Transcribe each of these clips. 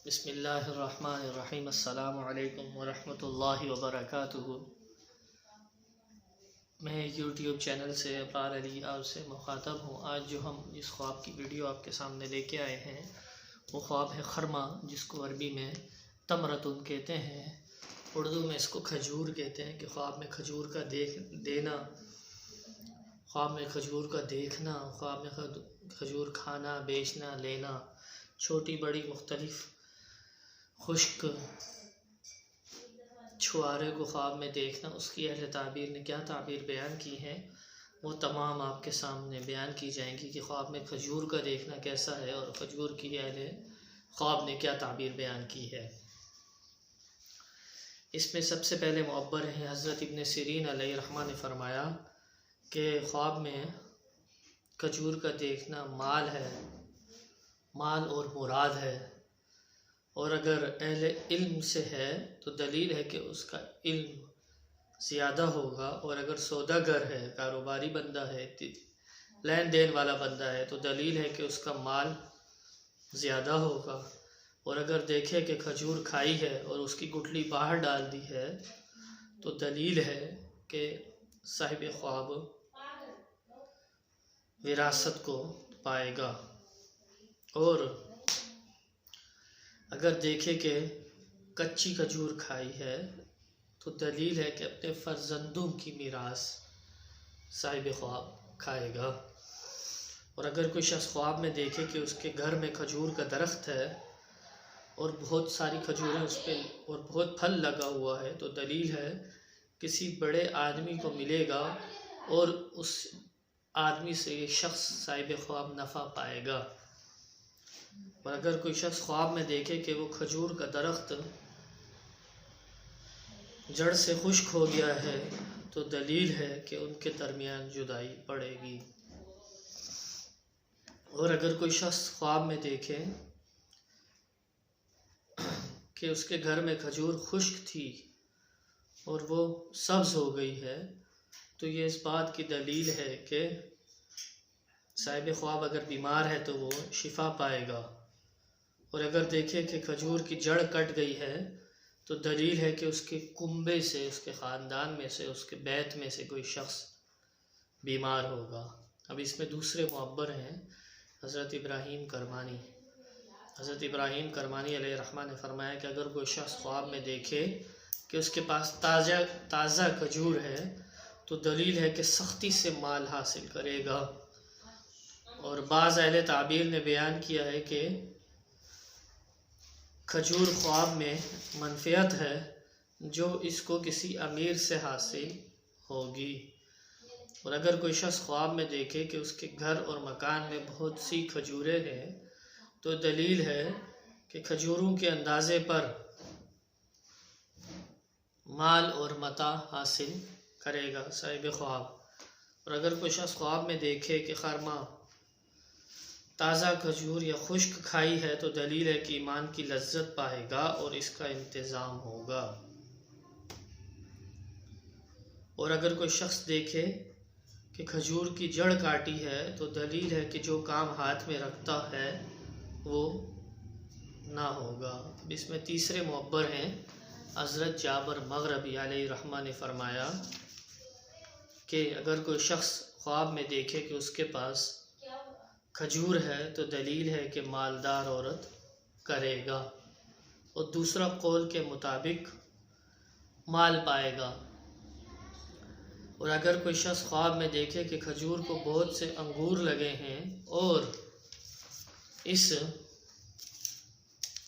बिस्मिल्लाहिर्रहमानिर्रहीम। अस्सलामु अलैकुम वरहमतुल्लाहि वबरकातुहू। मैं यूट्यूब चैनल से अब्रार अली आपसे मुखातब हूँ। आज जो हम इस ख्वाब की वीडियो आपके सामने लेके आए हैं वो ख्वाब है खरमा, जिसको अरबी में तमरतुन कहते हैं, उर्दू में इसको खजूर कहते हैं। कि ख्वाब में खजूर का देना, ख्वाब में खजूर का देखना, ख्वाब में खजूर खाना, बेचना, लेना, छोटी बड़ी मुख्तलिफ खुश्क छुआरे को ख्वाब में देखना। उसकी अहले ताबीर ने क्या ताबीर बयान की है वो तमाम आपके सामने बयान की जाएंगी कि ख्वाब में खजूर का देखना कैसा है और खजूर की अहले ख्वाब ने क्या ताबीर बयान की है। इसमें सबसे पहले मुअब्बर हैं हज़रत इब्न सिरीन अलैहिर्रहमा ने फरमाया कि ख्वाब में खजूर का देखना माल है, माल और मुराद है, और अगर अहले इल्म से है तो दलील है कि उसका इल्म ज़्यादा होगा, और अगर सौदागर है, कारोबारी बंदा है, लेन देन वाला बंदा है तो दलील है कि उसका माल ज़्यादा होगा। और अगर देखे कि खजूर खाई है और उसकी गुठली बाहर डाल दी है तो दलील है कि साहिब ख्वाब विरासत को पाएगा। और अगर देखे कि कच्ची खजूर खाई है तो दलील है कि अपने फर्जंदों की मीरास साहिब ख्वाब खाएगा। और अगर कोई शख्स ख्वाब में देखे कि उसके घर में खजूर का दरख्त है और बहुत सारी खजूरें उस पर और बहुत फल लगा हुआ है तो दलील है किसी बड़े आदमी को मिलेगा और उस आदमी से ये शख्स साहिब ख्वाब नफ़ा पाएगा। और अगर कोई शख्स ख्वाब में देखे कि वो खजूर का दरख्त जड़ से खुश्क हो गया है तो दलील है कि उनके दरमियान जुदाई पड़ेगी। और अगर कोई शख्स ख्वाब में देखे कि उसके घर में खजूर खुश्क थी और वो सब्ज़ हो गई है तो ये इस बात की दलील है कि साहिब ख्वाब अगर बीमार है तो वो शिफा पाएगा। और अगर देखे कि खजूर की जड़ कट गई है तो दलील है कि उसके कुंबे से, उसके ख़ानदान में से, उसके बैत में से कोई शख्स बीमार होगा। अब इसमें दूसरे मुअब्बर हैं हज़रत इब्राहीम करमानी। हज़रत इब्राहीम करमानी अलैहिर्रहमा ने फरमाया कि अगर कोई शख्स ख्वाब में देखे कि उसके पास ताज़ा खजूर है तो दलील है कि सख्ती से माल हासिल करेगा। और बाज़ अहले ताबीर ने बयान किया है कि खजूर ख्वाब में मनफ़ियत है जो इसको किसी अमीर से हासिल होगी। और अगर कोई शख्स ख्वाब में देखे कि उसके घर और मकान में बहुत सी खजूरें हैं तो दलील है कि खजूरों के अंदाज़े पर माल और मता हासिल करेगा साहिब ख्वाब। और अगर कोई शख्स ख्वाब में देखे कि खरमा ताज़ा खजूर या खुश्क खाई है तो दलील है कि ईमान की लज्जत पाएगा और इसका इंतज़ाम होगा। और अगर कोई शख्स देखे कि खजूर की जड़ काटी है तो दलील है कि जो काम हाथ में रखता है वो ना होगा। इसमें तीसरे मुअब्बर हैं हज़रत जाबर मग़रबी अलैहिर्रहमा ने फरमाया कि अगर कोई शख्स ख्वाब में देखे कि उसके पास खजूर है तो दलील है कि मालदार औरत करेगा। और दूसरा कौल के मुताबिक माल पाएगा। और अगर कोई शख्स ख्वाब में देखे कि खजूर को बहुत से अंगूर लगे हैं और इस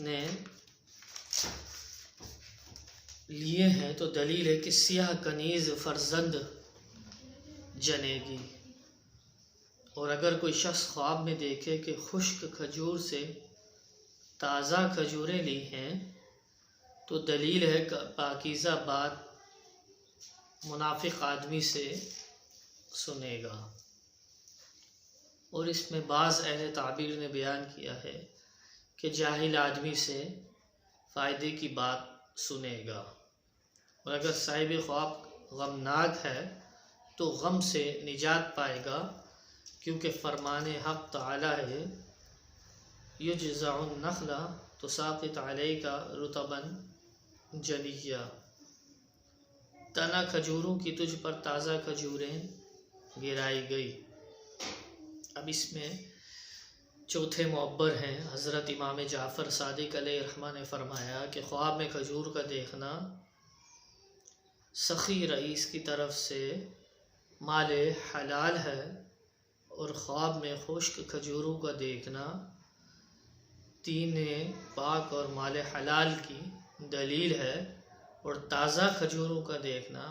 ने लिए हैं तो दलील है कि सियाह कनीज़ फर्जंद जनेगी। और अगर कोई शख्स ख्वाब में देखे कि खुश्क खजूर से ताज़ा खजूरें ली हैं तो दलील है कि पाकीज़ा बात मुनाफिक आदमी से सुनेगा। और इसमें बाज़ अहले ताबीर ने बयान किया है कि जाहिल आदमी से फ़ायदे की बात सुनेगा। और अगर साहिब ख्वाब गमनाक है तो गम से निजात पाएगा, क्योंकि फरमाने हक़ ताला है युजज़अुन नखला तुसाक़ित अलैका रुतबन जनिया, तना खजूरों की तुझ पर ताज़ा खजूरें गिराई गई। अब इसमें चौथे मुअब्बर हैं हज़रत इमाम जाफ़र सादिक़ अलैहिर्रहमा ने फ़रमाया कि ख्वाब में खजूर का देखना सखी रईस की तरफ से माले हलाल है, और ख्वाब में खुश्क खजूरों का देखना दीने पाक और माले हलाल की दलील है, और ताज़ा खजूरों का देखना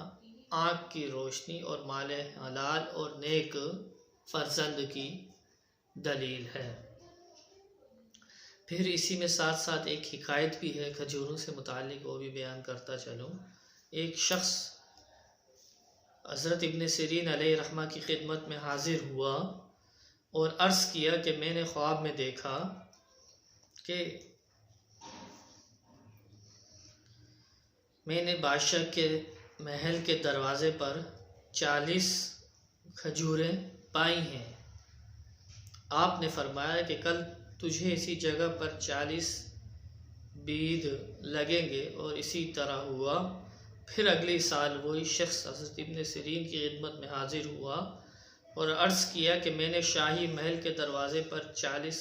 आँख की रोशनी और माले हलाल और नेक फ़र्जंद की दलील है। फिर इसी में साथ साथ एक हिकायत भी है खजूरों से मुताल्लिक़, वो भी बयान करता चलूँ। एक शख्स हज़रत इब्न सिरीन अलैहिर्रहमा की खिदमत में हाजिर हुआ और अर्ज़ किया कि मैंने ख्वाब में देखा कि मैंने बादशाह के महल के दरवाज़े पर 40 खजूरें पाई हैं। आपने फरमाया कि कल तुझे इसी जगह पर 40 बीद लगेंगे, और इसी तरह हुआ। फिर अगले साल वही शख्स हज़रत इब्न सिरीन की खिदमत में हाजिर हुआ और अर्ज़ किया कि मैंने शाही महल के दरवाज़े पर 40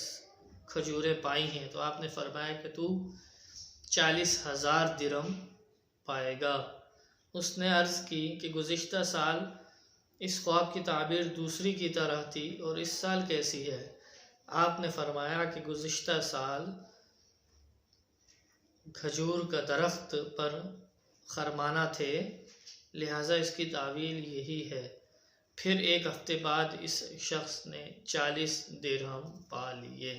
खजूरें पाई हैं। तो आपने फरमाया कि तू 40,000 दिरहम पाएगा। उसने अर्ज़ की कि गुज़िश्ता साल इस ख्वाब की ताबीर दूसरी की तरह थी, और इस साल कैसी है? आपने फरमाया कि गुज़िश्ता साल खजूर का दरख्त पर खरमाना थे, लिहाजा इसकी तावील यही है। फिर एक हफ्ते बाद इस शख्स ने 40 दिरहम पा लिए।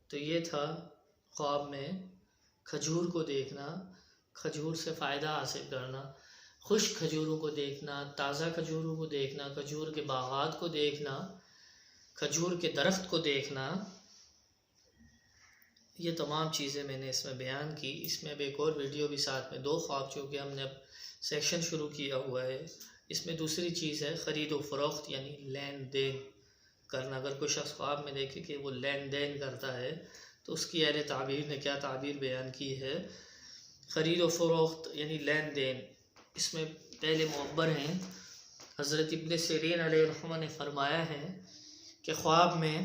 तो ये था ख्वाब में खजूर को देखना, खजूर से फ़ायदा हासिल करना, खुश्क खजूरों को देखना, ताज़ा खजूरों को देखना, खजूर के बागात को देखना, खजूर के दरख्त को देखना। ये तमाम चीज़ें मैंने इसमें बयान की। इसमें अब एक और वीडियो भी साथ में, 2 ख्वाब चूँकि हमने अब सेक्शन शुरू किया हुआ है, इसमें दूसरी चीज़ है ख़रीद व फ़रोख्त, यानी लेन देन करना। अगर कोई शख्स ख्वाब में देखे कि वो लेन देन करता है तो उसकी अहले ताबीर ने क्या ताबीर बयान की है। ख़रीद व फ़रोख्त यानी लेन देन, इसमें पहले मुअब्बर हैं हज़रत इब्न सिरीन अलैहिर्रहमा ने फ़रमाया है कि ख्वाब में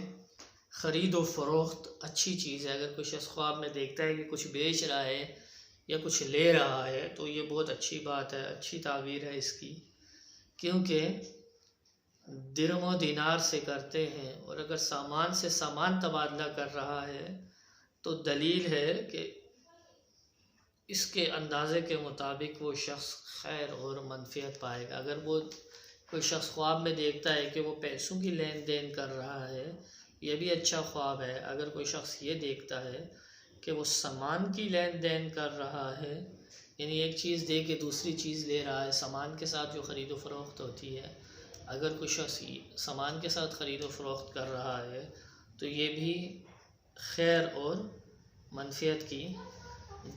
ख़रीद व फ़रोख्त अच्छी चीज़ है। अगर कोई शख्स ख्वाब में देखता है कि कुछ बेच रहा है या कुछ ले रहा है तो ये बहुत अच्छी बात है, अच्छी ताबीर है इसकी, क्योंकि दिरहम व दीनार से करते हैं, और अगर सामान से सामान तबादला कर रहा है तो दलील है कि इसके अंदाज़े के मुताबिक वो शख्स खैर और मनफ़ियत पाएगा। अगर वो कोई शख्स ख्वाब में देखता है कि वो पैसों की लेन देन कर रहा है, यह भी अच्छा ख्वाब है। अगर कोई शख्स ये देखता है कि वो सामान की लेन देन कर रहा है, यानी एक चीज़ दे के दूसरी चीज़ ले रहा है, सामान के साथ जो ख़रीदो फ़रोख्त होती है, अगर कोई शख्स सामान के साथ ख़रीदो फ़रोख्त कर रहा है तो ये भी खैर और मनफ़ियत की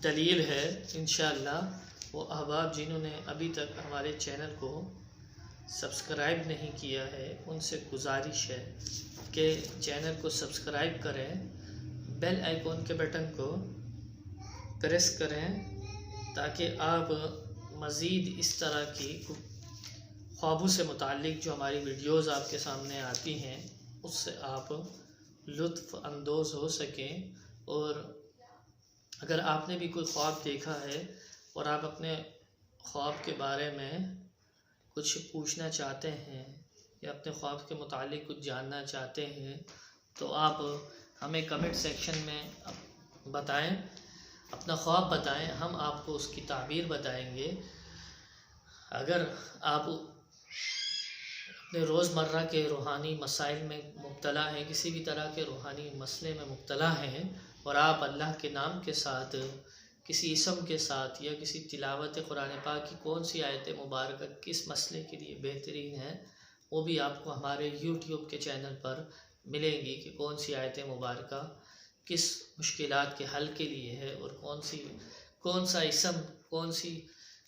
दलील है। इंशाअल्लाह वो अहबाब जिन्होंने अभी तक हमारे चैनल को सब्सक्राइब नहीं किया है, उनसे गुजारिश है कि चैनल को सब्सक्राइब करें, बेल आइकॉन के बटन को प्रेस करें, ताकि आप मज़ीद इस तरह की ख्वाबों से मुताल्लिक़ जो हमारी वीडियोज़ आपके सामने आती हैं उससे आप लुत्फ़ अंदोज़ हो सकें। और अगर आपने भी कोई ख्वाब देखा है और आप अपने ख्वाब के बारे में कुछ पूछना चाहते हैं या अपने ख्वाब के मुताल्लिक़ कुछ जानना चाहते हैं तो आप हमें कमेंट सेक्शन में बताएं, अपना ख्वाब बताएं, हम आपको उसकी ताबीर बताएंगे। अगर आप अपने रोज़मर्रा के रूहानी मसाइल में मुब्तला हैं, किसी भी तरह के रूहानी मसले में मुब्तला हैं, और आप अल्लाह के नाम के साथ, किसी इसम के साथ या किसी तिलावत कुरान पाक की कौन सी आयत मुबारक किस मसले के लिए बेहतरीन है, वो भी आपको हमारे YouTube के चैनल पर मिलेंगी कि कौन सी आयत मुबारक किस मुश्किलात के हल के लिए है, और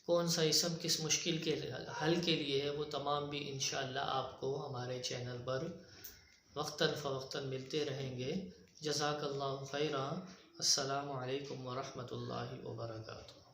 कौन सा इसम किस मुश्किल के हल के लिए है। वो तमाम भी इंशाअल्लाह आपको हमारे चैनल पर वक्तन फ़वक्तन मिलते रहेंगे। जज़ाकल्लाहु खैरा। अस्सलामु अलैकुम व रहमतुल्लाहि व बरकातुहू।